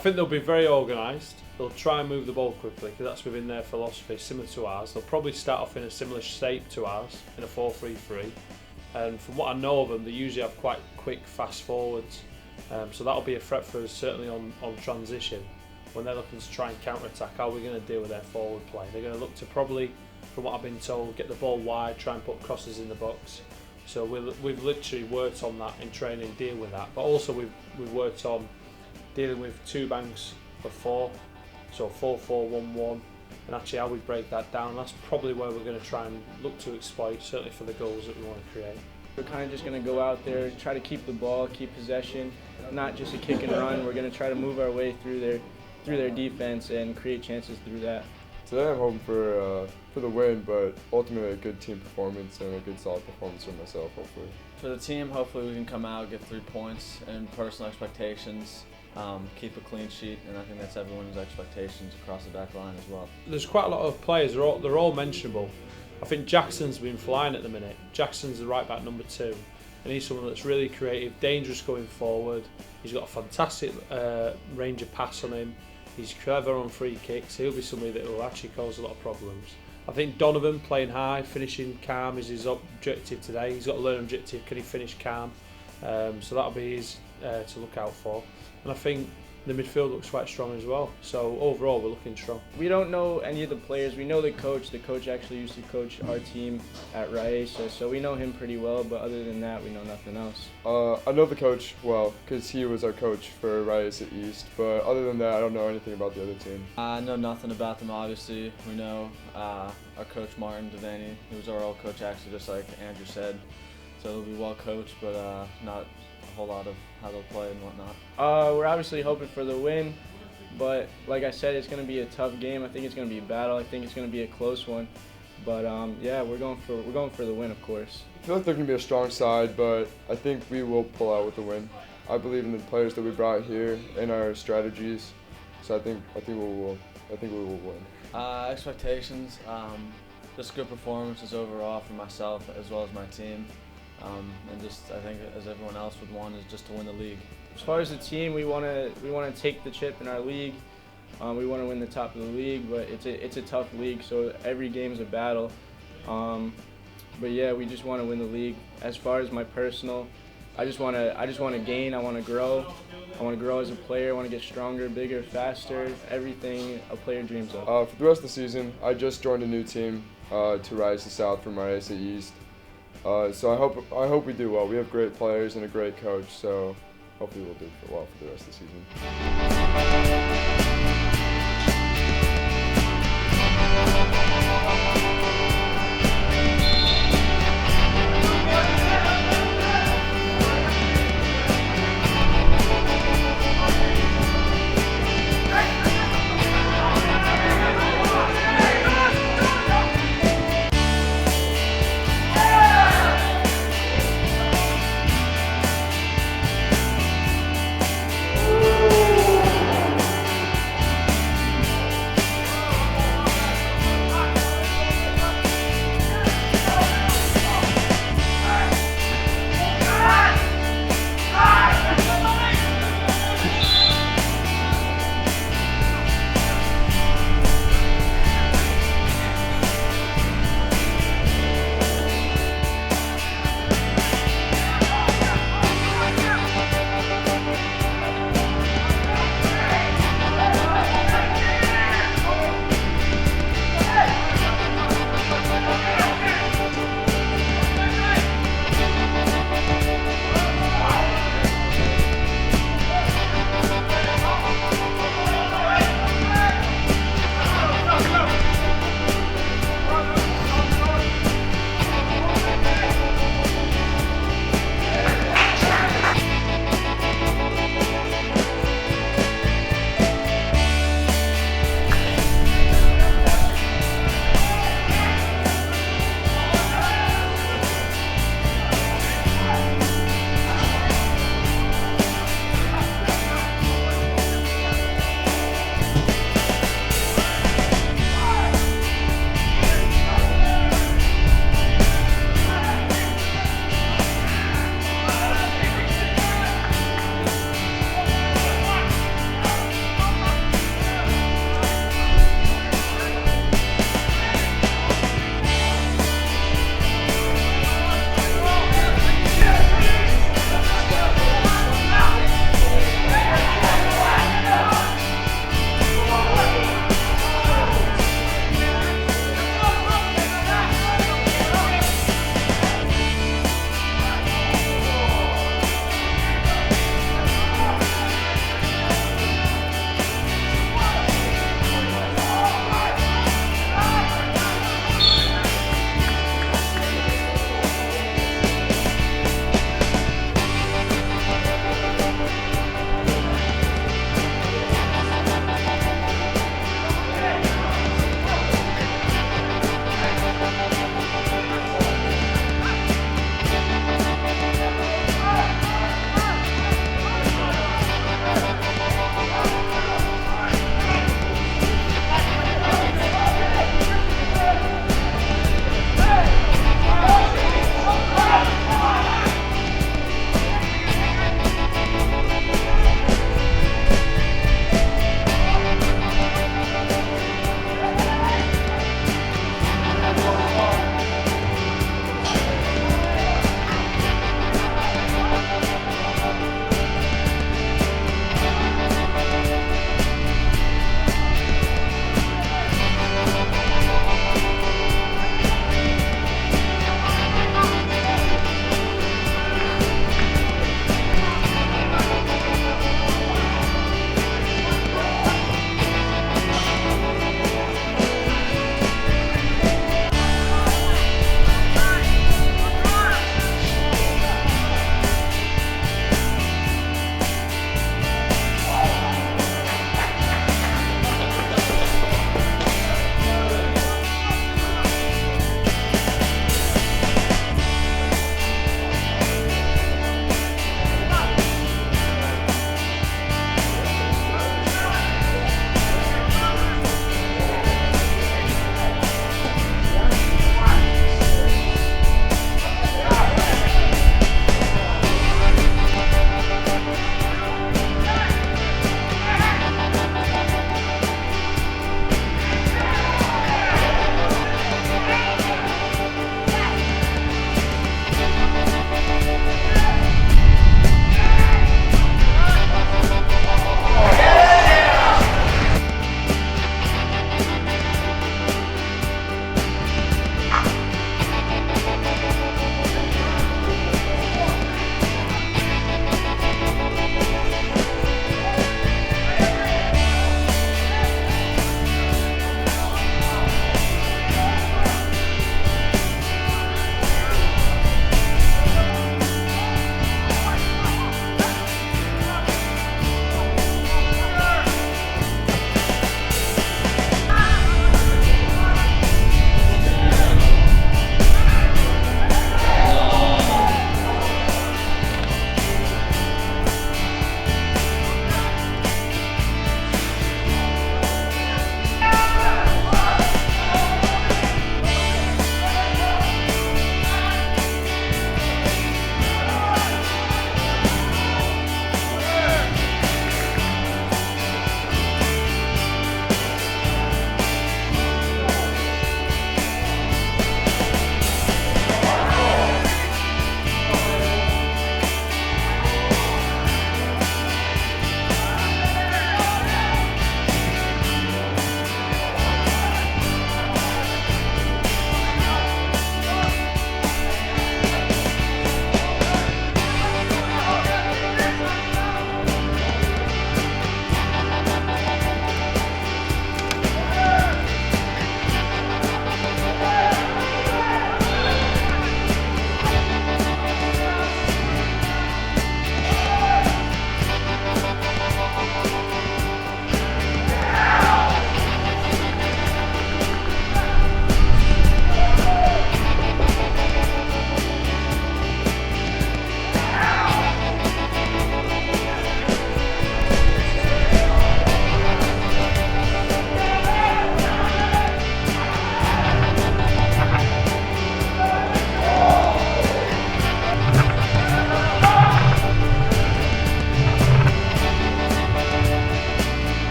think they'll be very organised. They'll try and move the ball quickly because that's within their philosophy, similar to ours. They'll probably start off in a similar shape to ours, in a 4-3-3. And from what I know of them, they usually have quite quick, fast forwards. So that'll be a threat for us, certainly on transition. When they're looking to try and counter-attack, how are we going to deal with their forward play? They're going to look to probably, from what I've been told, get the ball wide, try and put crosses in the box. So we've literally worked on that in training, deal with that. But also we've worked on dealing with two banks of four, so 4-4-1-1, and actually how we break that down. That's probably where we're going to try and look to exploit, certainly for the goals that we want to create. We're kind of just going to go out there, try to keep the ball, keep possession, not just a kick and run. We're going to try to move our way through their defense and create chances through that. Today I'm hoping for the win, but ultimately a good team performance and a good solid performance for myself, hopefully. For the team, hopefully we can come out, get 3 points, and personal expectations, keep a clean sheet, and I think that's everyone's expectations across the back line as well. There's quite a lot of players, they're all mentionable. I think Jackson's been flying at the minute. Jackson's the right back number 2, and he's someone that's really creative, dangerous going forward. He's got a fantastic range of pass on him. He's clever on free kicks. He'll be somebody that will actually cause a lot of problems. I think Donovan playing high, finishing calm is his objective today. He's got to learn objective, can he finish calm? So that'll be his to look out for. And I think the midfield looks quite strong as well. So overall, we're looking strong. We don't know any of the players. We know the coach. The coach actually used to coach our team at RIASA, so we know him pretty well. But other than that, we know nothing else. I know the coach well because he was our coach for RIASA East. But other than that, I don't know anything about the other team. I know nothing about them, obviously. We know our coach Martin Devaney. He was our old coach, actually, just like Andrew said. So they'll be well coached, but not a whole lot of how they'll play and whatnot. We're obviously hoping for the win, but like I said, it's going to be a tough game. I think it's going to be a battle. I think it's going to be a close one. But yeah, we're going for the win, of course. I feel like they're going to be a strong side, but I think we will pull out with the win. I believe in the players that we brought here and our strategies, so I think we will win. Expectations, just good performances overall for myself as well as my team. And just, I think, as everyone else would want, is just to win the league. As far as the team, we want to take the chip in our league. We want to win the top of the league, but it's a tough league, so every game is a battle. But yeah, we just want to win the league. As far as my personal, I just want to gain. I want to grow. I want to grow as a player. I want to get stronger, bigger, faster. Everything a player dreams of. For the rest of the season, I just joined a new team to rise to South from RIASA East. So I hope we do well. We have great players and a great coach, so hopefully we'll do well for the rest of the season.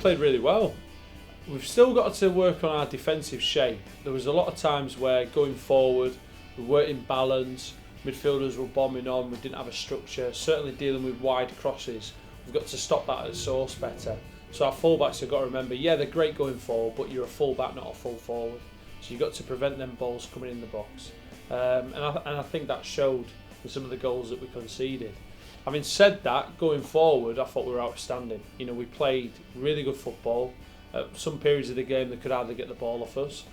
played really well. We've still got to work on our defensive shape. There was a lot of times where going forward, we weren't in balance, midfielders were bombing on, we didn't have a structure, certainly dealing with wide crosses. We've got to stop that at source better. So our fullbacks have got to remember, yeah, they're great going forward, but you're a fullback, not a full forward. So you've got to prevent them balls coming in the box. And I think that showed with some of the goals that we conceded. Having said that, going forward, I thought we were outstanding. You know, we played really good football. At some periods of the game, they could hardly get the ball off us.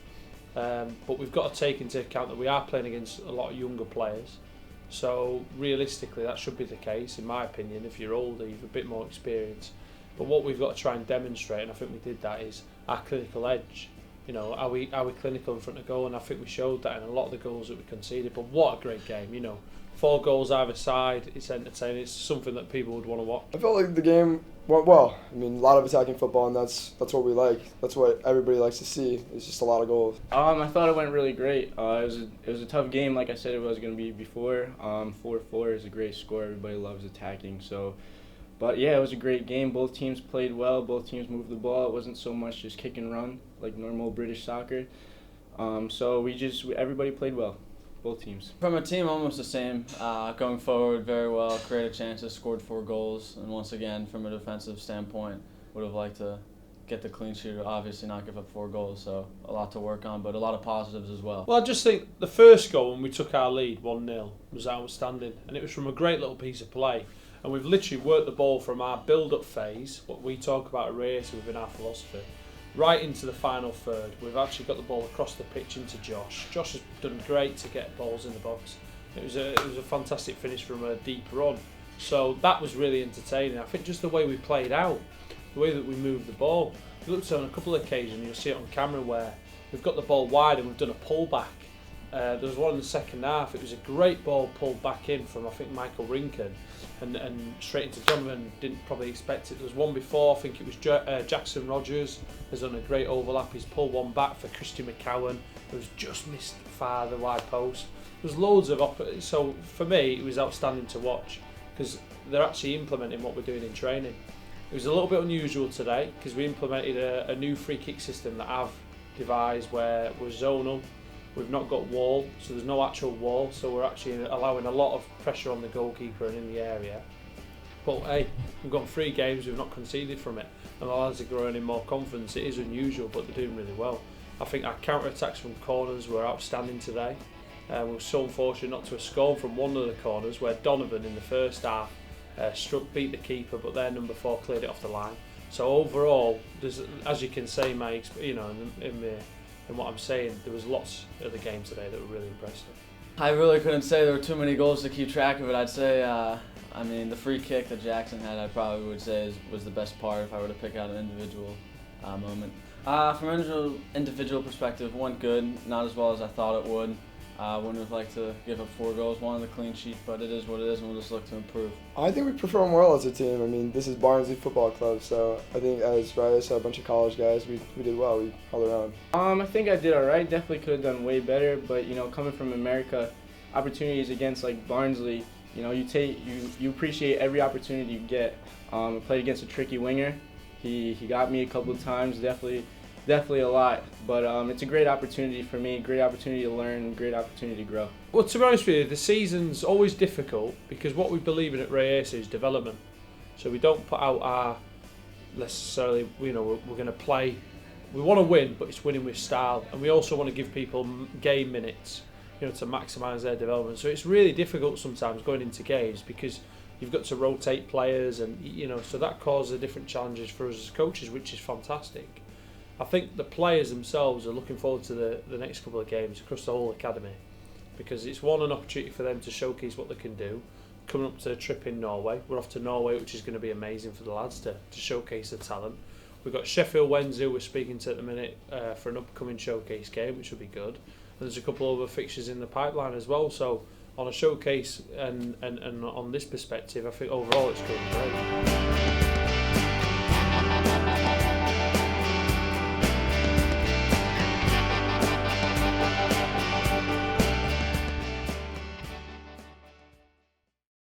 But we've got to take into account that we are playing against a lot of younger players. So realistically, that should be the case, in my opinion. If you're older, you've a bit more experience. But what we've got to try and demonstrate, and I think we did that, is our clinical edge. You know, are we clinical in front of goal? And I think we showed that in a lot of the goals that we conceded. But what a great game, you know. 4 goals either side, it's entertaining, it's something that people would want to watch. I felt like the game went well. I mean, a lot of attacking football, and that's what we like. That's what everybody likes to see. It's just a lot of goals. I thought it went really great. It was a tough game, like I said it was going to be before. 4-4 is a great score. Everybody loves attacking. So, but yeah, it was a great game. Both teams played well. Both teams moved the ball. It wasn't so much just kick and run like normal British soccer. So everybody played well. Both teams. From a team, almost the same. Going forward very well, created chances, scored 4 goals, and once again, from a defensive standpoint, would have liked to get the clean sheet, obviously not give up 4 goals, so a lot to work on, but a lot of positives as well. Well, I just think the first goal when we took our lead 1-0 was outstanding, and it was from a great little piece of play. And we've literally worked the ball from our build-up phase, what we talk about at RIASA within our philosophy, right into the final third. We've actually got the ball across the pitch into Josh. Josh has done great to get balls in the box. It was a fantastic finish from a deep run. So that was really entertaining. I think just the way we played out, the way that we moved the ball. We looked on a couple of occasions, you'll see it on camera, where we've got the ball wide and we've done a pull back. There was one in the second half. It was a great ball pulled back in from, I think, Michael Rinken, and straight into Donovan. Didn't probably expect it. There was one before, I think it was Jackson Rogers has done a great overlap. He's pulled one back for Christian McCowan. It was just missed far the wide post. There was loads of so for me it was outstanding to watch because they're actually implementing what we're doing in training. It was a little bit unusual today because we implemented a new free kick system that I've devised where we're zonal. We've not got wall, so there's no actual wall, so we're actually allowing a lot of pressure on the goalkeeper and in the area. But hey, we've gone 3 games, we've not conceded from it, and the lads are growing in more confidence. It is unusual, but they're doing really well. I think our counter-attacks from corners were outstanding today. We were so unfortunate not to have scored from one of the corners where Donovan in the first half beat the keeper, but their number 4 cleared it off the line. So overall, as you can say, in what I'm saying, there was lots of the games today that were really impressive. I really couldn't say there were too many goals to keep track of it. I'd say, the free kick that Jackson had, I probably would say was the best part if I were to pick out an individual moment. From an individual perspective, went good, not as well as I thought it would. Wouldn't have liked to give up 4 goals, wanted the clean sheet, but it is what it is, and we'll just look to improve. I think we perform well as a team. I mean, this is Barnsley Football Club, so I think as RIASA, a bunch of college guys, we did well. We held around. I think I did all right. Definitely could have done way better, but coming from America, opportunities against like Barnsley, you appreciate every opportunity you get. I played against a tricky winger. He got me a couple of times, definitely a lot, but it's a great opportunity for me, great opportunity to learn, great opportunity to grow. Well, to be honest with you, the season's always difficult because what we believe in at RIASA is development. So we don't put out our necessarily, we're going to play, we want to win, but it's winning with style, and we also want to give people game minutes, to maximise their development. So it's really difficult sometimes going into games because you've got to rotate players, and so that causes different challenges for us as coaches, which is fantastic. I think the players themselves are looking forward to the next couple of games across the whole academy because it's an opportunity for them to showcase what they can do. Coming up to a trip in Norway, we're off to Norway, which is going to be amazing for the lads to showcase their talent. We've got Sheffield Wednesday we're speaking to at the minute for an upcoming showcase game, which will be good. And there's a couple of other fixtures in the pipeline as well. So on a showcase and on this perspective, I think overall it's going great.